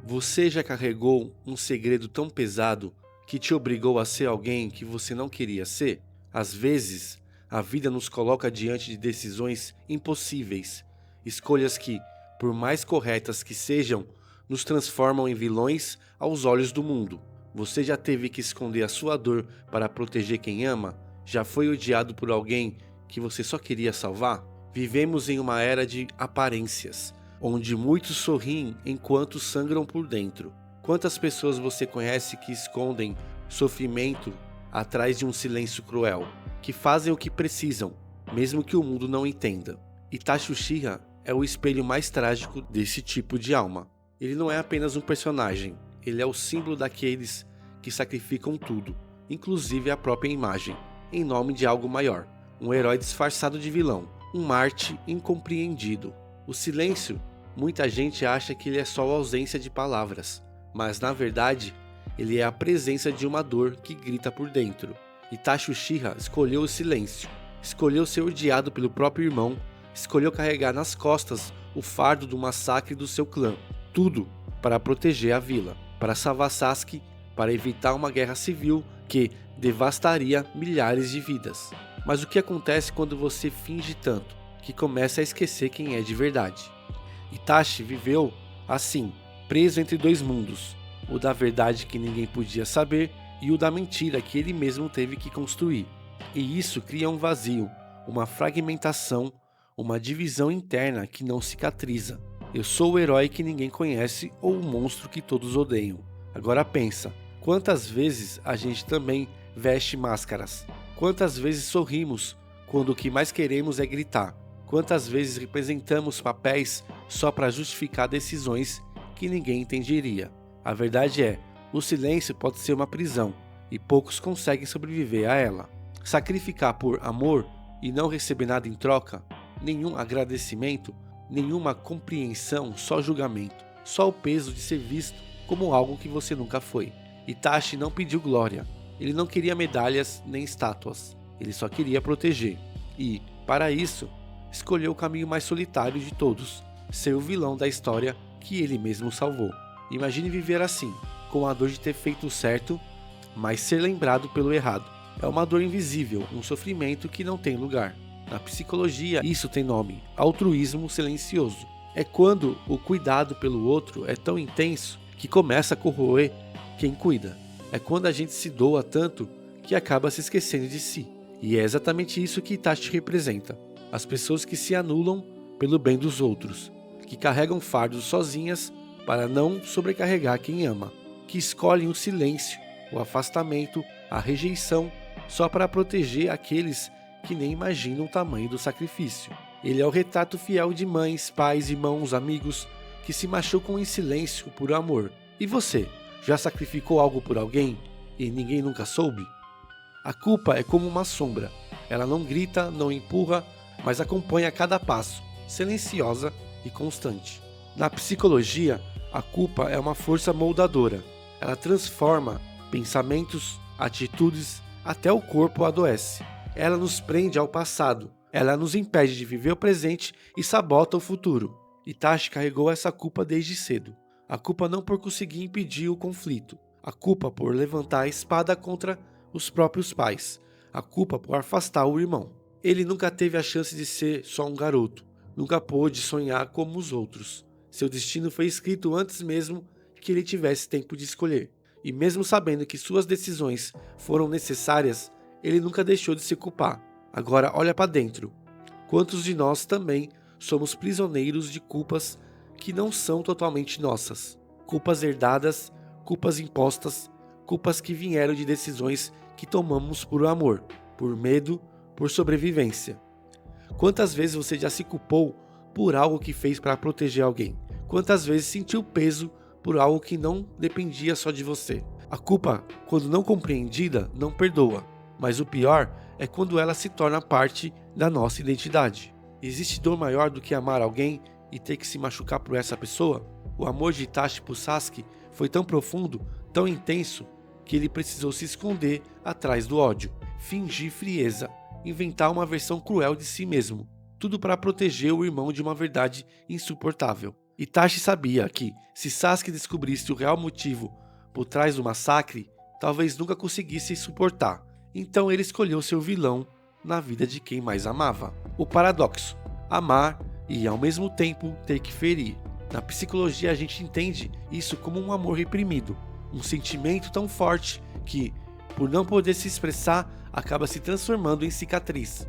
Você já carregou um segredo tão pesado que te obrigou a ser alguém que você não queria ser? Às vezes, a vida nos coloca diante de decisões impossíveis, escolhas que, por mais corretas que sejam, nos transformam em vilões aos olhos do mundo. Você já teve que esconder a sua dor para proteger quem ama? Já foi odiado por alguém que você só queria salvar? Vivemos em uma era de aparências, onde muitos sorriem enquanto sangram por dentro. Quantas pessoas você conhece que escondem sofrimento atrás de um silêncio cruel, que fazem o que precisam, mesmo que o mundo não entenda? Itachi Uchiha é o espelho mais trágico desse tipo de alma. Ele não é apenas um personagem, ele é o símbolo daqueles que sacrificam tudo, inclusive a própria imagem, em nome de algo maior. Um herói disfarçado de vilão, um Marte incompreendido. O silêncio, muita gente acha que ele é só a ausência de palavras, mas na verdade, ele é a presença de uma dor que grita por dentro. Itachi Uchiha escolheu o silêncio, escolheu ser odiado pelo próprio irmão, escolheu carregar nas costas o fardo do massacre do seu clã. Tudo para proteger a vila, para salvar Sasuke, para evitar uma guerra civil que devastaria milhares de vidas. Mas o que acontece quando você finge tanto, que começa a esquecer quem é de verdade? Itachi viveu assim, preso entre dois mundos, o da verdade que ninguém podia saber e o da mentira que ele mesmo teve que construir. E isso cria um vazio, uma fragmentação, uma divisão interna que não cicatriza. Eu sou o herói que ninguém conhece ou o monstro que todos odeiam. Agora pensa, quantas vezes a gente também veste máscaras? Quantas vezes sorrimos quando o que mais queremos é gritar? Quantas vezes representamos papéis só para justificar decisões que ninguém entenderia? A verdade é, o silêncio pode ser uma prisão e poucos conseguem sobreviver a ela. Sacrificar por amor e não receber nada em troca, nenhum agradecimento, nenhuma compreensão, só julgamento, só o peso de ser visto como algo que você nunca foi. Itachi não pediu glória, ele não queria medalhas nem estátuas, ele só queria proteger. E, para isso, escolheu o caminho mais solitário de todos, ser o vilão da história que ele mesmo salvou. Imagine viver assim, com a dor de ter feito o certo, mas ser lembrado pelo errado. É uma dor invisível, um sofrimento que não tem lugar. Na psicologia, isso tem nome: altruísmo silencioso. É quando o cuidado pelo outro é tão intenso que começa a corroer quem cuida. É quando a gente se doa tanto que acaba se esquecendo de si. E é exatamente isso que Itachi representa. As pessoas que se anulam pelo bem dos outros, que carregam fardos sozinhas para não sobrecarregar quem ama, que escolhem o silêncio, o afastamento, a rejeição, só para proteger aqueles que nem imaginam o tamanho do sacrifício. Ele é o retrato fiel de mães, pais, irmãos, amigos que se machucam em silêncio por amor. E você, já sacrificou algo por alguém e ninguém nunca soube? A culpa é como uma sombra. Ela não grita, não empurra, mas acompanha cada passo, silenciosa e constante. Na psicologia, a culpa é uma força moldadora. Ela transforma pensamentos, atitudes, até o corpo adoece. Ela nos prende ao passado. Ela nos impede de viver o presente e sabota o futuro. Itachi carregou essa culpa desde cedo. A culpa não por conseguir impedir o conflito. A culpa por levantar a espada contra os próprios pais. A culpa por afastar o irmão. Ele nunca teve a chance de ser só um garoto. Nunca pôde sonhar como os outros. Seu destino foi escrito antes mesmo que ele tivesse tempo de escolher. E mesmo sabendo que suas decisões foram necessárias, ele nunca deixou de se culpar. Agora olha para dentro. Quantos de nós também somos prisioneiros de culpas que não são totalmente nossas? Culpas herdadas, culpas impostas, culpas que vieram de decisões que tomamos por amor, por medo, por sobrevivência. Quantas vezes você já se culpou por algo que fez para proteger alguém? Quantas vezes sentiu peso por algo que não dependia só de você? A culpa, quando não compreendida, não perdoa. Mas o pior é quando ela se torna parte da nossa identidade. Existe dor maior do que amar alguém e ter que se machucar por essa pessoa? O amor de Itachi por Sasuke foi tão profundo, tão intenso, que ele precisou se esconder atrás do ódio, fingir frieza, inventar uma versão cruel de si mesmo, tudo para proteger o irmão de uma verdade insuportável. Itachi sabia que, se Sasuke descobrisse o real motivo por trás do massacre, talvez nunca conseguisse suportar. Então ele escolheu seu vilão na vida de quem mais amava. O paradoxo: amar e, ao mesmo tempo, ter que ferir. Na psicologia, a gente entende isso como um amor reprimido, um sentimento tão forte que, por não poder se expressar, acaba se transformando em cicatriz.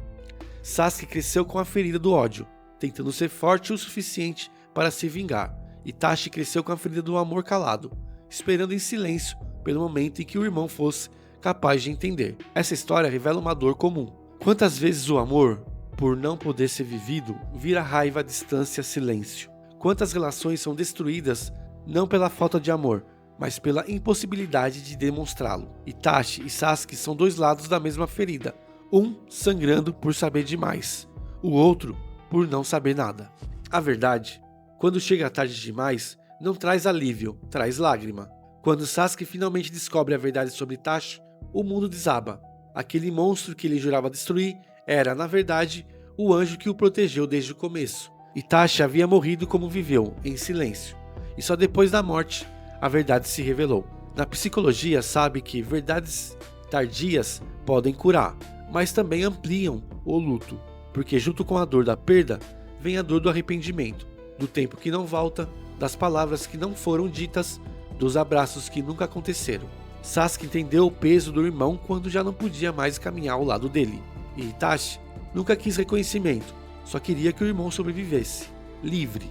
Sasuke cresceu com a ferida do ódio, tentando ser forte o suficiente para se vingar. Itachi cresceu com a ferida do amor calado, esperando em silêncio pelo momento em que o irmão fosse capaz de entender. Essa história revela uma dor comum. Quantas vezes o amor, por não poder ser vivido, vira raiva, distância, silêncio? Quantas relações são destruídas não pela falta de amor, mas pela impossibilidade de demonstrá-lo? Itachi e Sasuke são dois lados da mesma ferida, um sangrando por saber demais, o outro por não saber nada. A verdade, quando chega tarde demais, não traz alívio, traz lágrima. Quando Sasuke finalmente descobre a verdade sobre Itachi, o mundo desaba. Aquele monstro que ele jurava destruir era, na verdade, o anjo que o protegeu desde o começo. Itachi havia morrido como viveu, em silêncio. E só depois da morte, a verdade se revelou. Na psicologia, sabe que verdades tardias podem curar, mas também ampliam o luto, porque junto com a dor da perda, vem a dor do arrependimento, do tempo que não volta, das palavras que não foram ditas, dos abraços que nunca aconteceram. Sasuke entendeu o peso do irmão quando já não podia mais caminhar ao lado dele. E Itachi nunca quis reconhecimento, só queria que o irmão sobrevivesse, livre.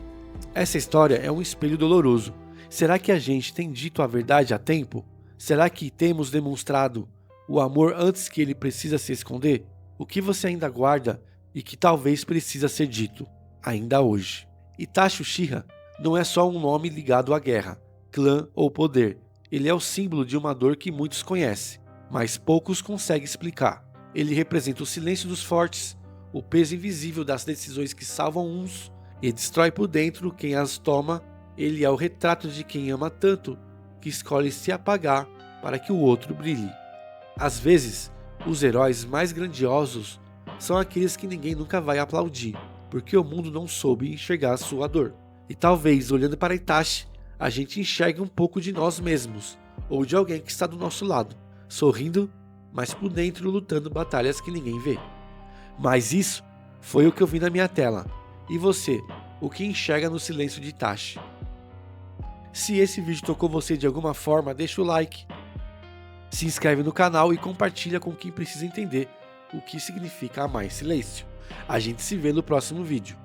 Essa história é um espelho doloroso. Será que a gente tem dito a verdade a tempo? Será que temos demonstrado o amor antes que ele precisa se esconder? O que você ainda guarda e que talvez precisa ser dito, ainda hoje? Itachi Uchiha não é só um nome ligado à guerra, clã ou poder. Ele é o símbolo de uma dor que muitos conhecem, mas poucos conseguem explicar. Ele representa o silêncio dos fortes, o peso invisível das decisões que salvam uns e destrói por dentro quem as toma. Ele é o retrato de quem ama tanto que escolhe se apagar para que o outro brilhe. Às vezes, os heróis mais grandiosos são aqueles que ninguém nunca vai aplaudir, porque o mundo não soube enxergar a sua dor. E talvez, olhando para Itachi, a gente enxergue um pouco de nós mesmos, ou de alguém que está do nosso lado, sorrindo, mas por dentro lutando batalhas que ninguém vê. Mas isso foi o que eu vi na minha tela. E você, o que enxerga no silêncio de Itachi? Se esse vídeo tocou você de alguma forma, deixa o like, se inscreve no canal e compartilha com quem precisa entender o que significa amar em silêncio. A gente se vê no próximo vídeo.